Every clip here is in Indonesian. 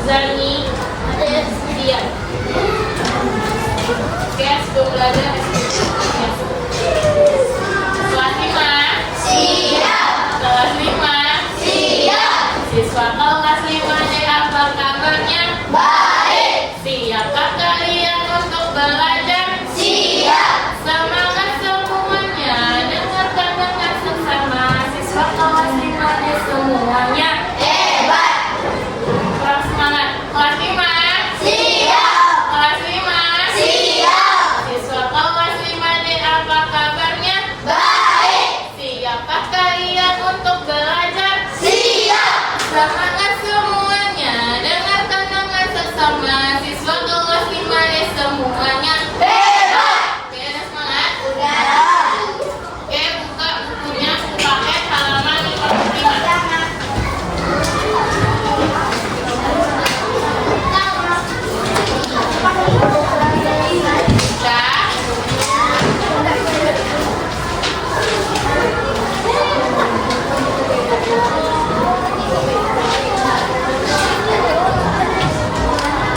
Zani, Sian. Oke, sebelum belajar kelas 5. Siap. Kelas 5. Siap. Siswa kelas 5 apa kabarnya? Baik. Siapkah kalian untuk belajar? Siap. Semangat semuanya, dengarkan dengan seksama. Siswa kelas 5 semuanya Hebat. kurang semangat. Kelas 5. Siap. Kelas 5. Siap. Siswa kelas 5 apa kabarnya? Baik. Siapkah kalian untuk belajar? Siap. Semangat semuanya, dengarkan dengan seksama. Siswa kelas 5 semuanya Hebat. oke, ada semangat? Udah. Oke, buka bukunya, pakai halaman 55.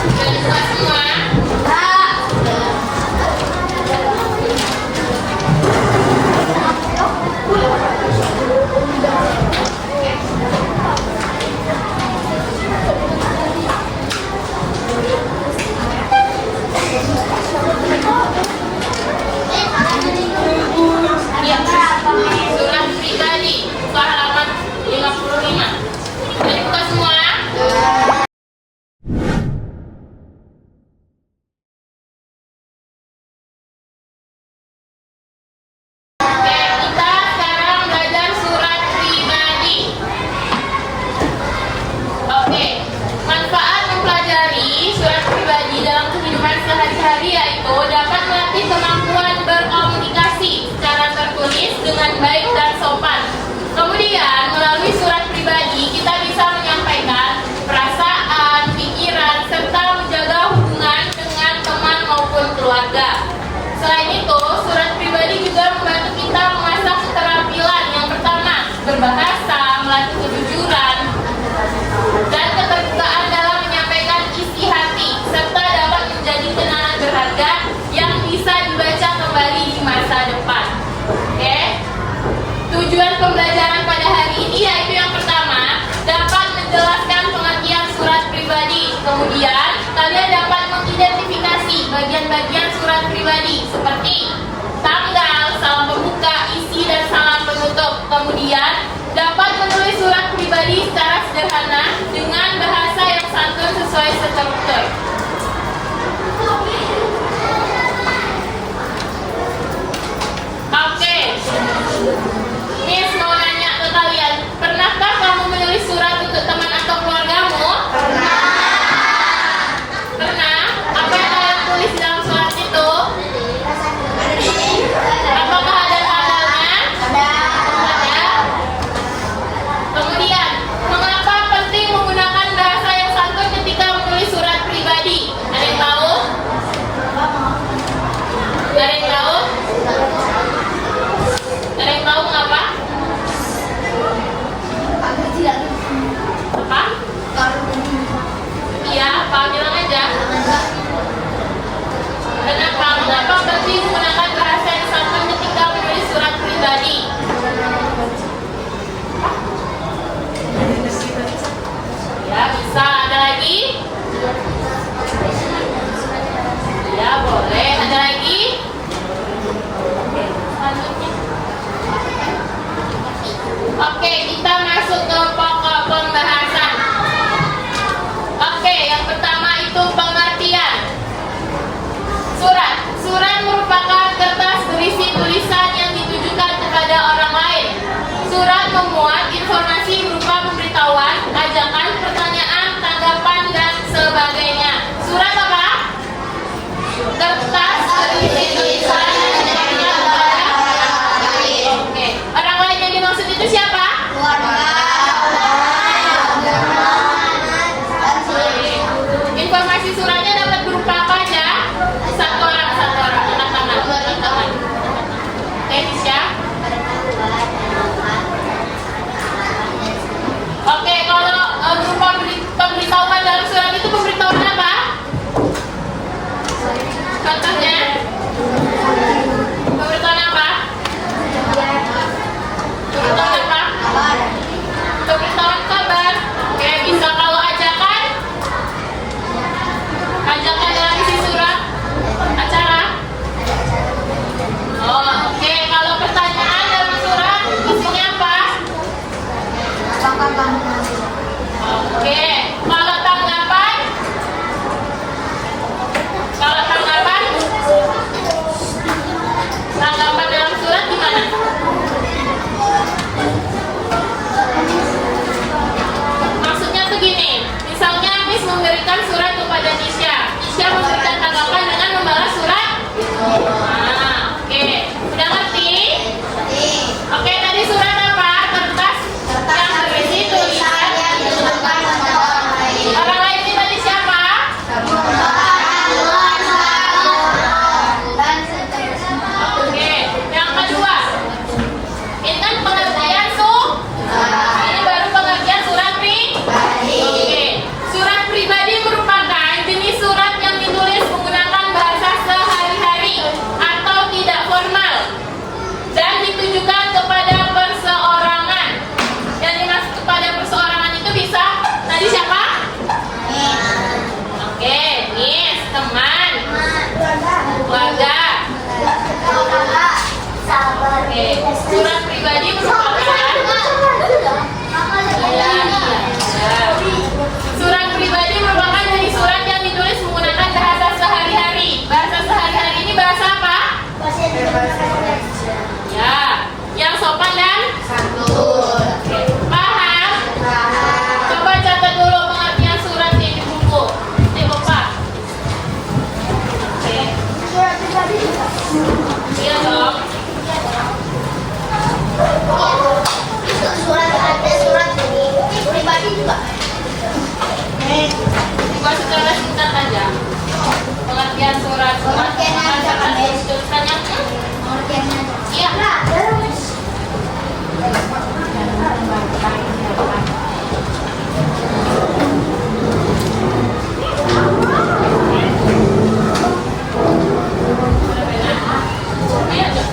Sudah dibuka semua? Iya. Surat pribadi, buka halaman 55. Sudah dibuka semua? Oke, kita sekarang belajar surat pribadi. Oke, manfaat mempelajari surat pribadi dalam kehidupan sehari-hari yaitu dapat melatih kemampuan berkomunikasi secara tertulis dengan baik dan sopan. Kemudian, melalui surat pribadi kita bisa menyampaikan perasaan, pikiran, serta menjaga hubungan dengan teman maupun keluarga. Selain itu, surat pribadi juga membantu kita mengasah keterampilan yang pertama, berbahasa, melatih kejujuran, dan keterbukaan dalam menyampaikan isi hati, serta dapat menjadi kenangan berharga yang bisa dibaca kembali di masa depan. Oke? Tujuan pembelajaran pada hari ini yaitu yang pertama, dapat menjelaskan pengertian surat pribadi. Kemudian, kalian dapat mengidentifikasi bagian-bagian surat pribadi seperti tanggal, salam pembuka, isi, dan salam penutup. Kemudian, dapat menulis surat pribadi secara sederhana dengan bahasa yang santun sesuai struktur. Oke, Miss mau nanya ke kalian, pernahkah kamu menulis surat untuk teman atau keluargamu? Pernah? Apa yang kalian tulis dalam surat itu? Apakah ada tanggalnya? Ada. Kemudian, mengapa penting menggunakan bahasa yang santun ketika menulis surat pribadi? Ada yang tahu? Ada yang tahu? Ada yang tahu mengapa? Apa? Iya, apa? Bilang aja. Kenapa? Mengapa penting menggunakan bahasa yang santun ketika menulis surat pribadi? Ya, bisa. Ada lagi? Ya, boleh. Ada lagi? Oke, selanjutnya. Oke, kita masuk ke pokok pembahasan. Oke, yang pertama itu pengertian. Surat merupakan kertas berisi tulisan yang ditujukan kepada orang lain. Surat memuat informasi berupa pemberitahuan, ajakan, pertanyaan, tanggapan, dan sebagainya. Surat apa? Kertas berisi tulisan yang ditujukan kepada orang lain. Oke, orang lain yang dimaksud itu siapa? Informasi suratnya dapat berupa apa aja? Satu orang, angkat tangan. Oke, Tisha. Oke, kalau berupa pemberitahuan dalam surat itu pribadi merupakan surat pribadi merupakan jenis surat yang ditulis menggunakan bahasa sehari-hari. Bahasa sehari-hari ini bahasa apa? Ya, yang sopan dan Santun. paham. Coba catat dulu pengertian surat di buku. Lupa. Oke. Surat pribadi juga. Iya dong. Surat ada surat ini pribadi juga. Coba secara singkat aja. Pengertian surat. Pengertian aja, kan, Bes. Tulisannya. Pengertian aja. Iya. Nah, terus. Iya, Dok.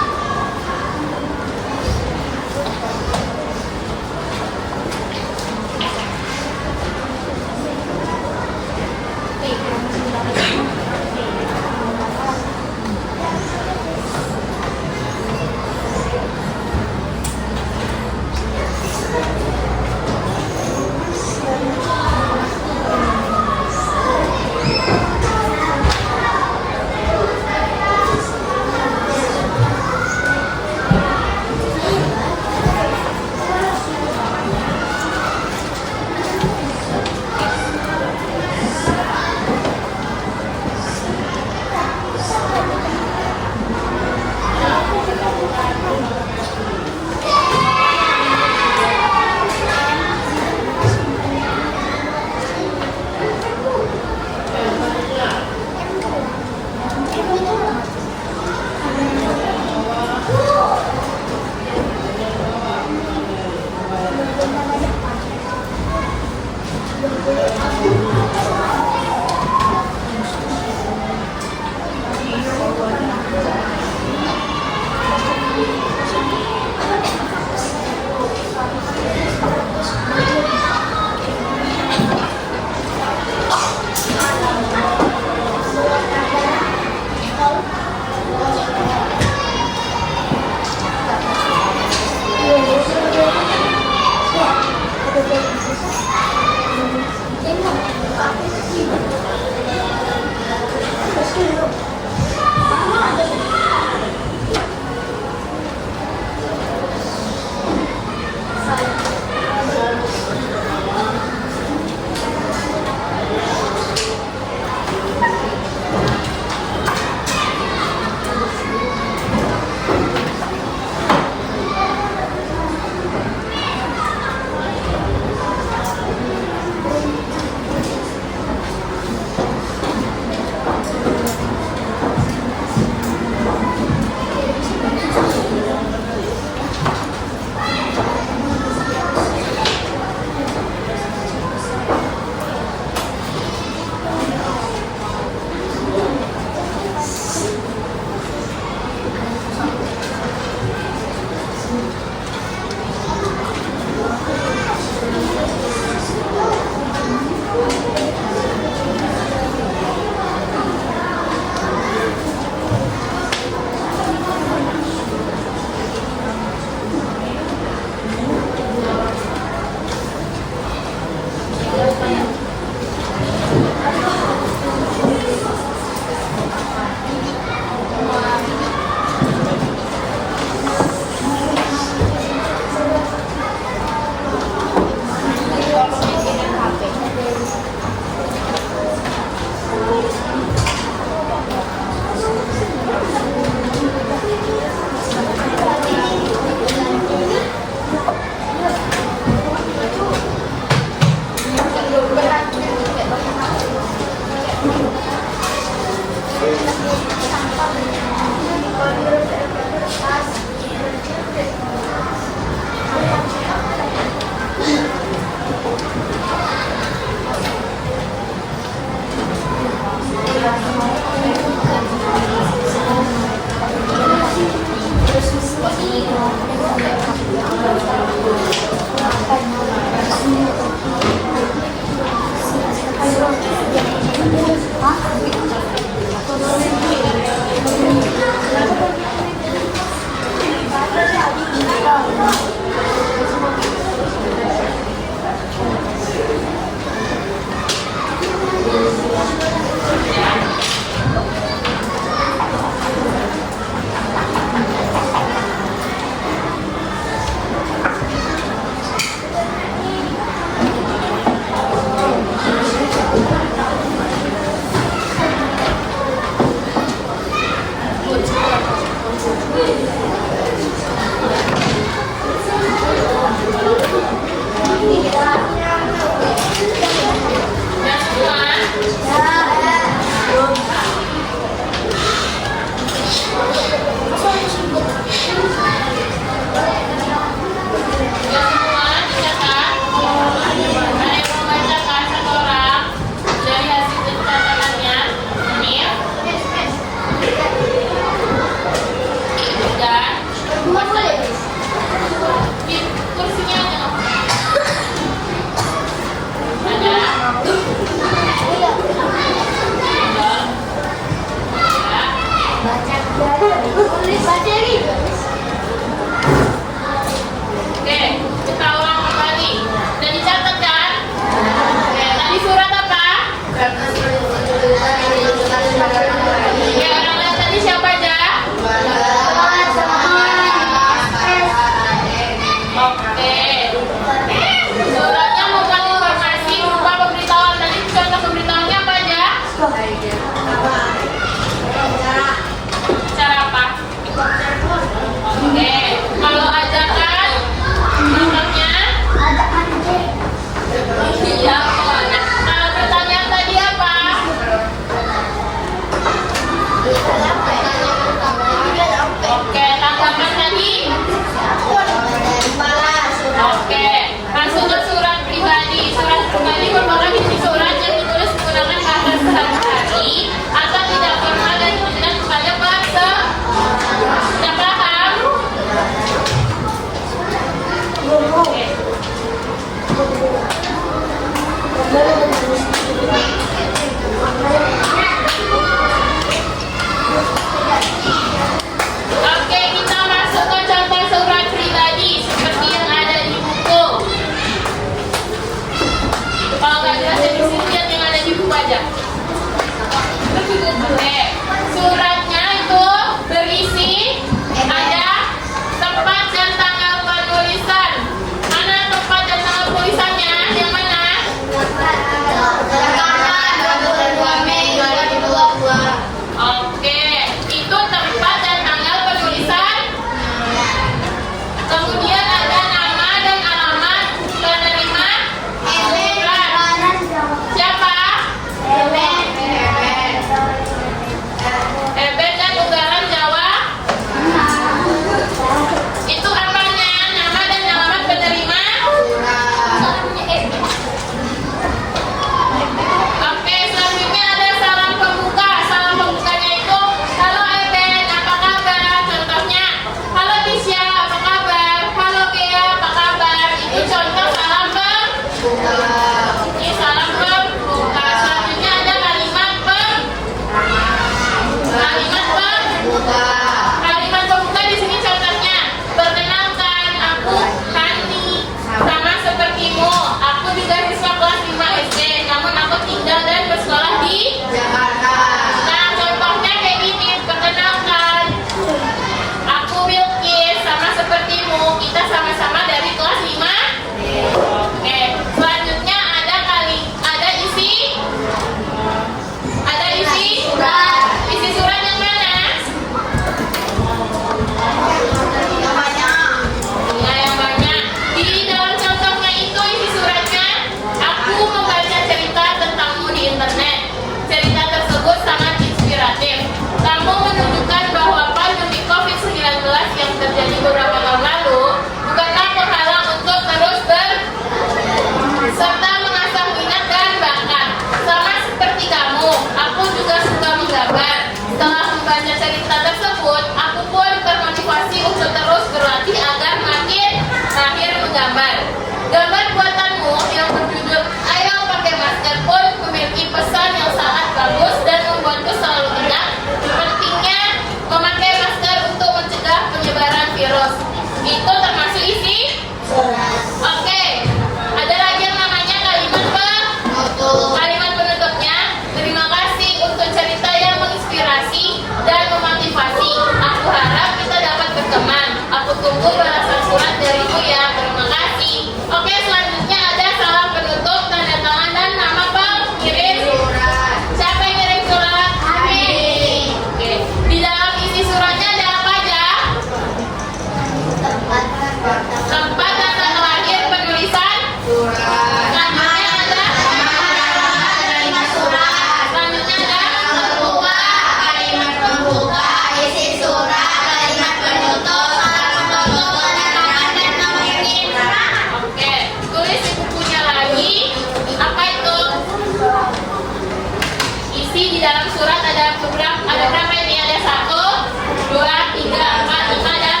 dalam surat ada berapa ini? Ada 1, 2, 3, 4, 5, dan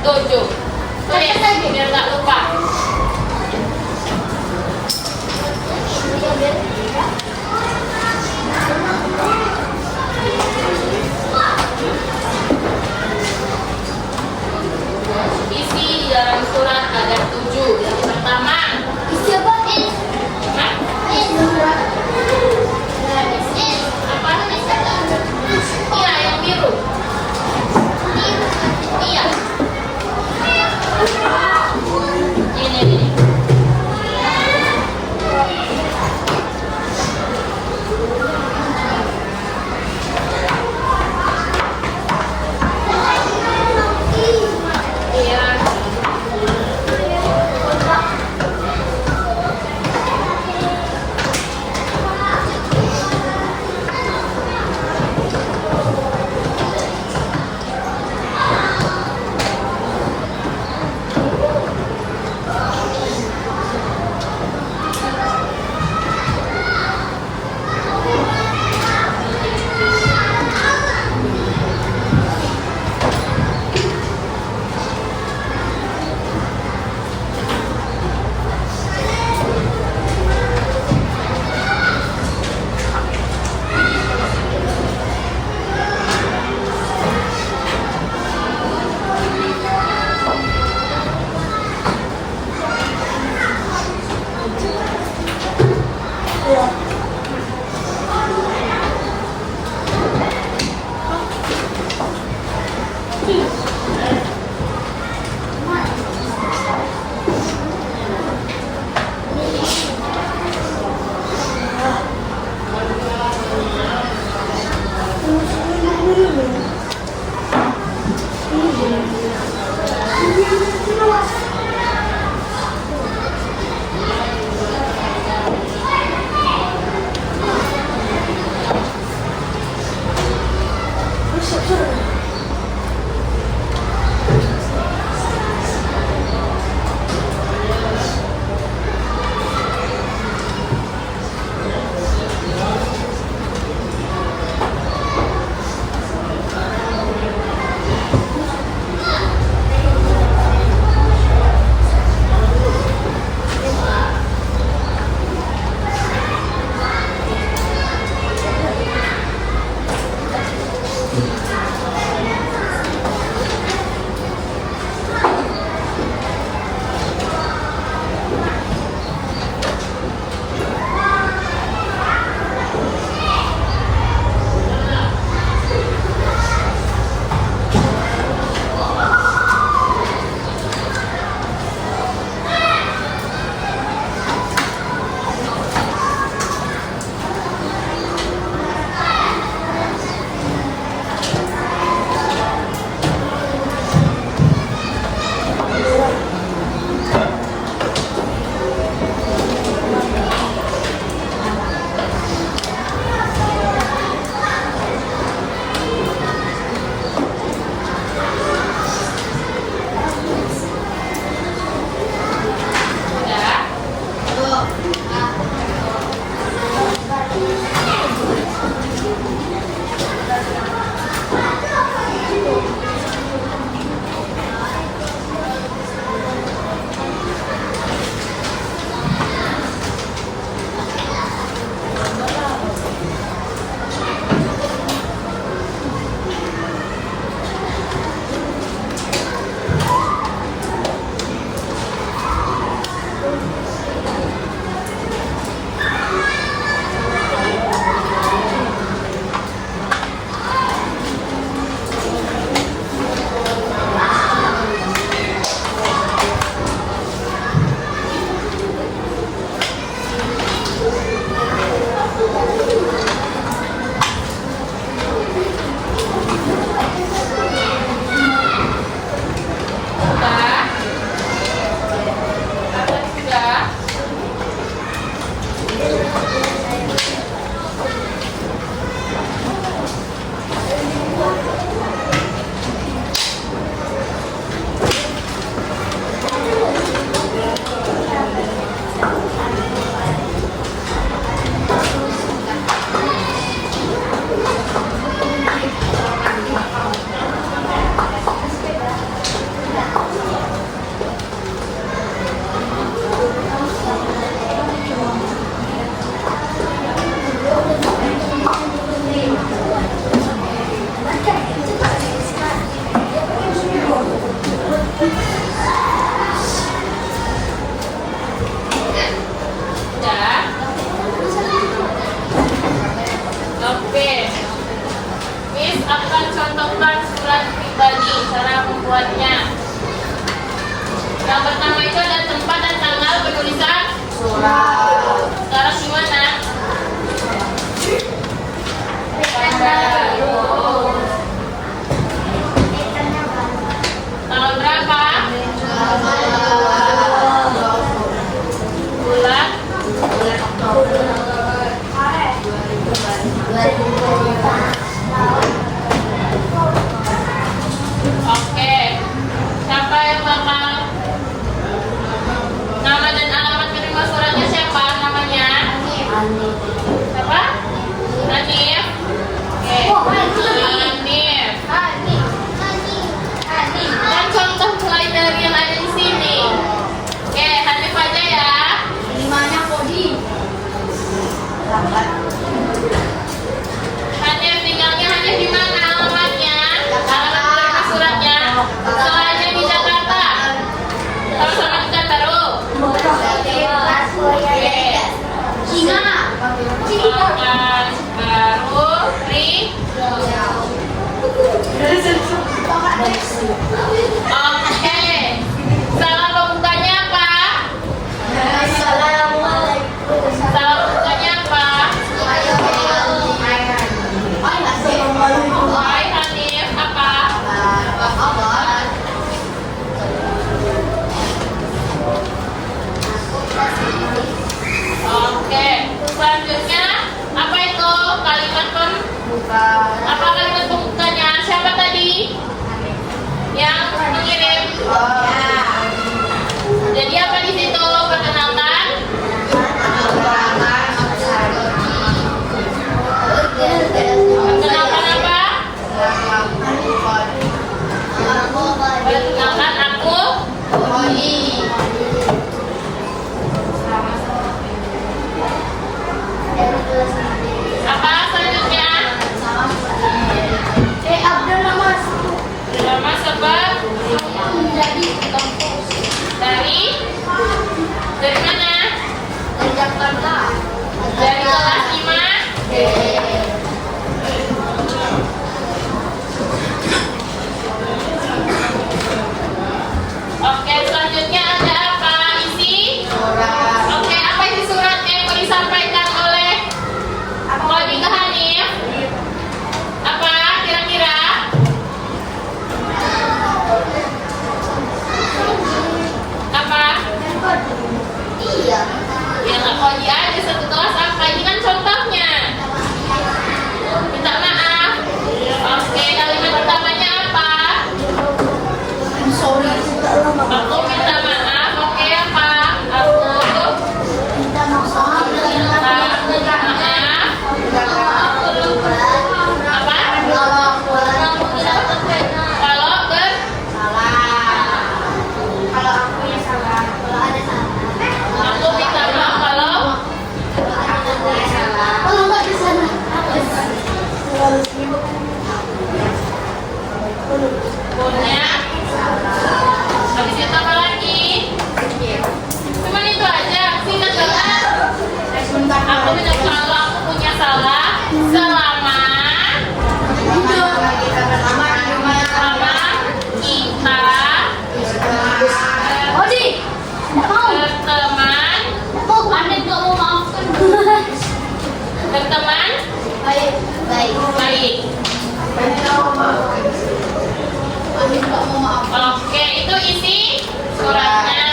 7. Tulis biar nggak lupa. Isi di dalam surat ada 7. Yang pertama, Siapa ini? Hah? Apa? Iya, yang biru. Iya. Ini akan contohkan surat pribadi, cara membuatnya. Yang pertama itu ada tempat dan tanggal penulisan Surat. sekarang gimana? Tanggal berapa? Bulan? Oke. Siapa yang bakal nama dan alamat penerima suratnya, siapa namanya? Siapa? Hanif. Oke. Hanif. Dan contoh mulai dari yang ada di sini. Oke, Hanif aja ya. Hanif tinggalnya Hanif di mana alamatnya? Alamat penerima suratnya. Soalnya di Jakarta. Sama-sama di Baru. Baru, Ri. Oke. Salam pembukanya apa? Salam pembukanya apa? Hai Hanif, apa? Oke. Selanjutnya apa itu kalimat apa kalimat pembukanya? Siapa tadi yang mengirim? Jadi apa di situ? Perkenalkan. Perkenalkan apa? Perkenalkan aku. Apa selanjutnya? Nama sebab dari mana? Dari kelas 5. Oke, selanjutnya ada apa? Isi? Oke, apa isi suratnya yang mau disampaikan oleh Kodi ke Hanif? Apa kira-kira? Apa? Ya nggak Kodi aja satu kelas apa? Ini kan contohnya. Minta maaf. Oke, kalimat pertamanya apa? Aku minta maaf. Oke, apa? Aku minta maaf. Apa? Kalau aku minta maaf kalau punya. Habis itu apa lagi? Cuman itu aja. Singkat banget. Aku minta kalau aku punya salah selama berteman baik. Oke, itu isi suratnya.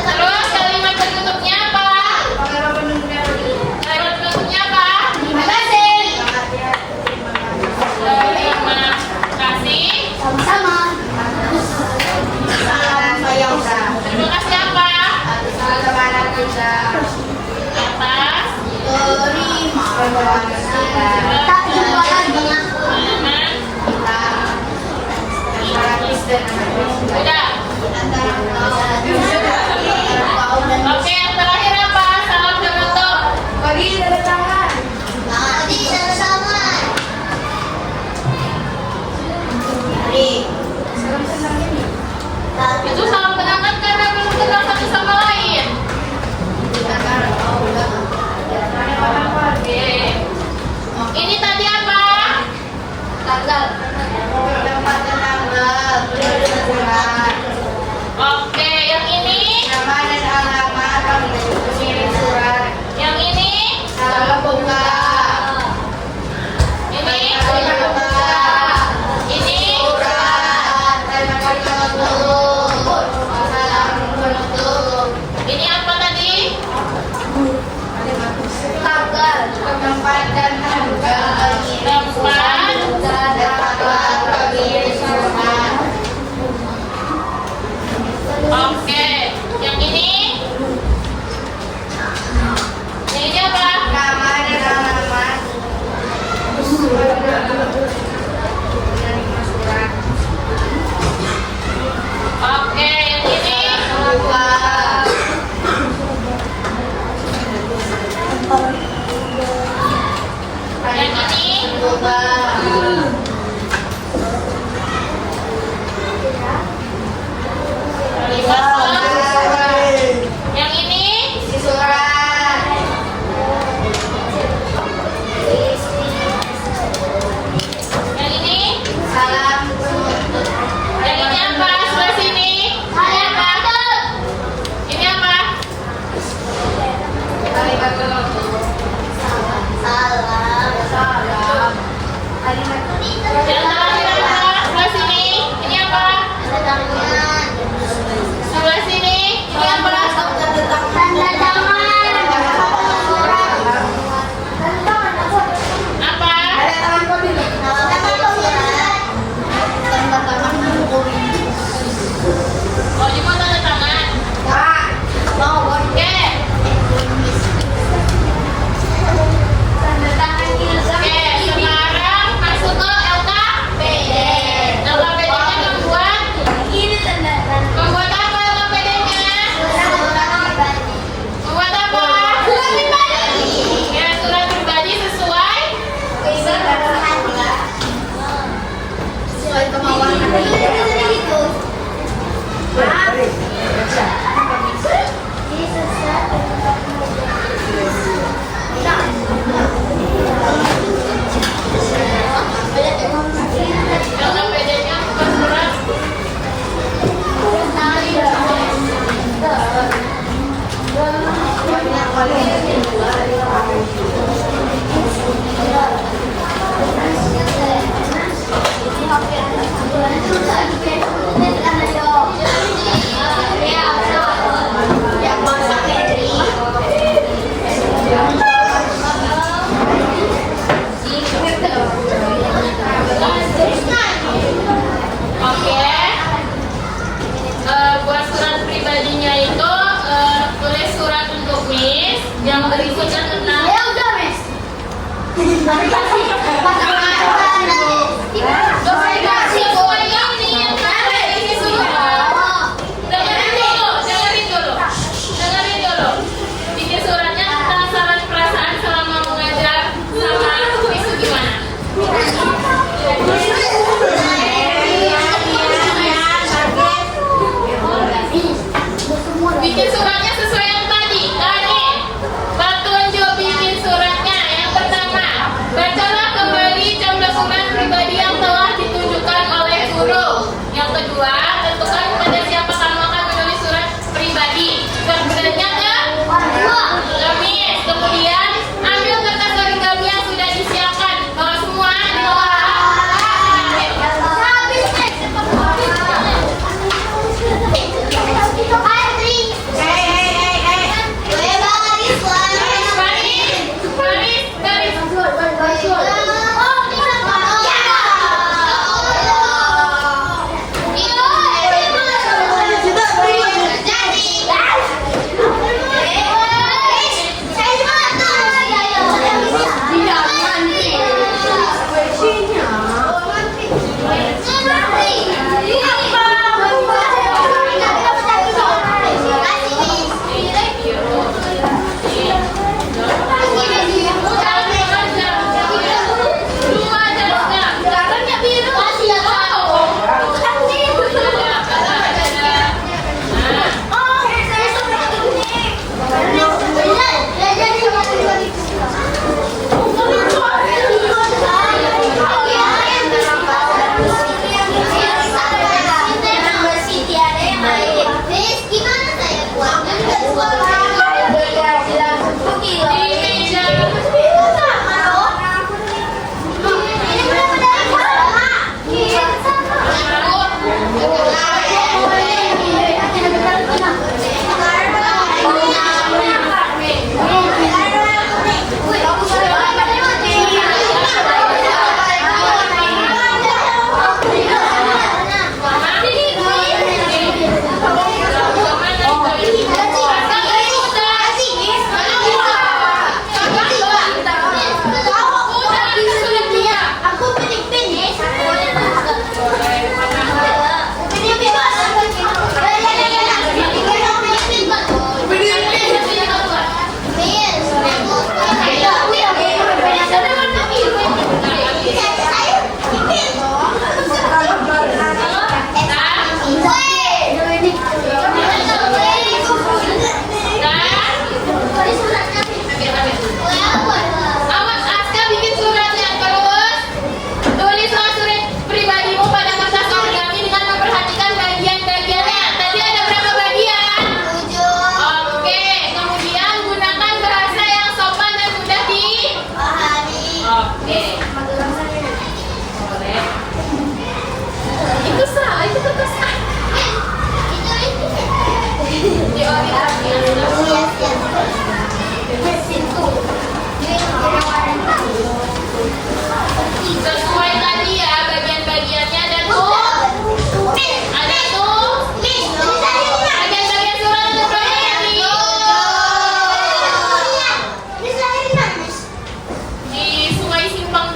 Terus kalimat penutupnya apa? Kalimat penutupnya apa? Terima kasih. Sama-sama. Terima kasih apa? Atas Tak jumpa lagi. udah. Oke, yang terakhir apa? Salam penutup. Tadi sama-sama. Itu salam kenangan karena belum kenal satu sama lain. Oke. Ini tadi apa? Tanggal. Ini apa tadi? Tempat dan harga Oke, yang ini? Yang ini apa? nama dan alamat Oke, yang ini? Yang ini? Yang ini? Yang ini? Yang ini apa? Sebelah sini. Ini apa? Ini apa? Yang terakhir apa? Sebelah sini. Ini apa? Sebelah sini. Ini apa? Apa? Oh, ini mau tanda tangan. Oke. Oke, sekarang masuk ke LKPD. LKPD-nya membuat apa LKPD-nya? Membuat apa? Ya, surat pribadi sesuai kemauan LKPD-nya bukan surat. Oke. Buat surat pribadinya itu tulis surat untuk Miss yang berikutnya tentang dengerin dulu. Bikin suratnya tentang saran perasaan selama mengajar sama Miss gimana? Bikin suratnya sesuai yang tadi. Petunjuk bikin suratnya. Yang pertama, bacalah kembali jumlah surat pribadi yang telah ditunjukkan oleh guru. Yang kedua, tentukan pada siapa kamu akan menulis surat pribadi. Sebenarnya ke Miss. Kemudian ambil kertas origami yang sudah disiapkan. Bawa semua di bawah.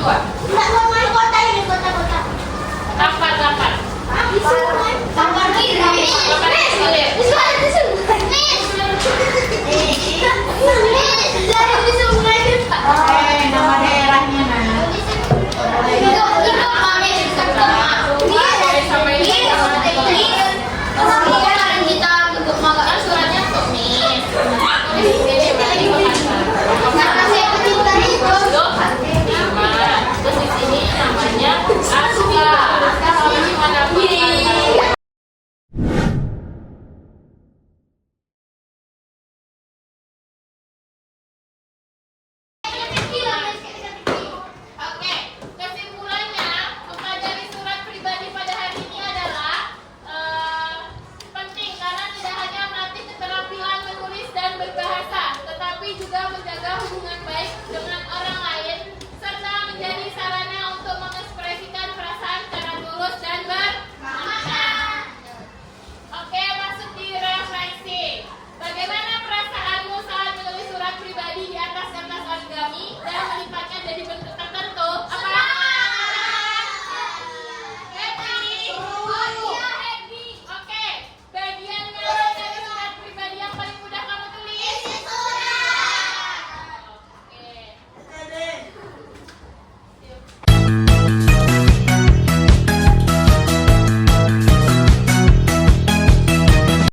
dua. Enggak mau main kota ini, kota-kota. Tampar. Di sungai. Tampar kiri. Tampar kiri. Di sungai, di sungai. Dari di sungai.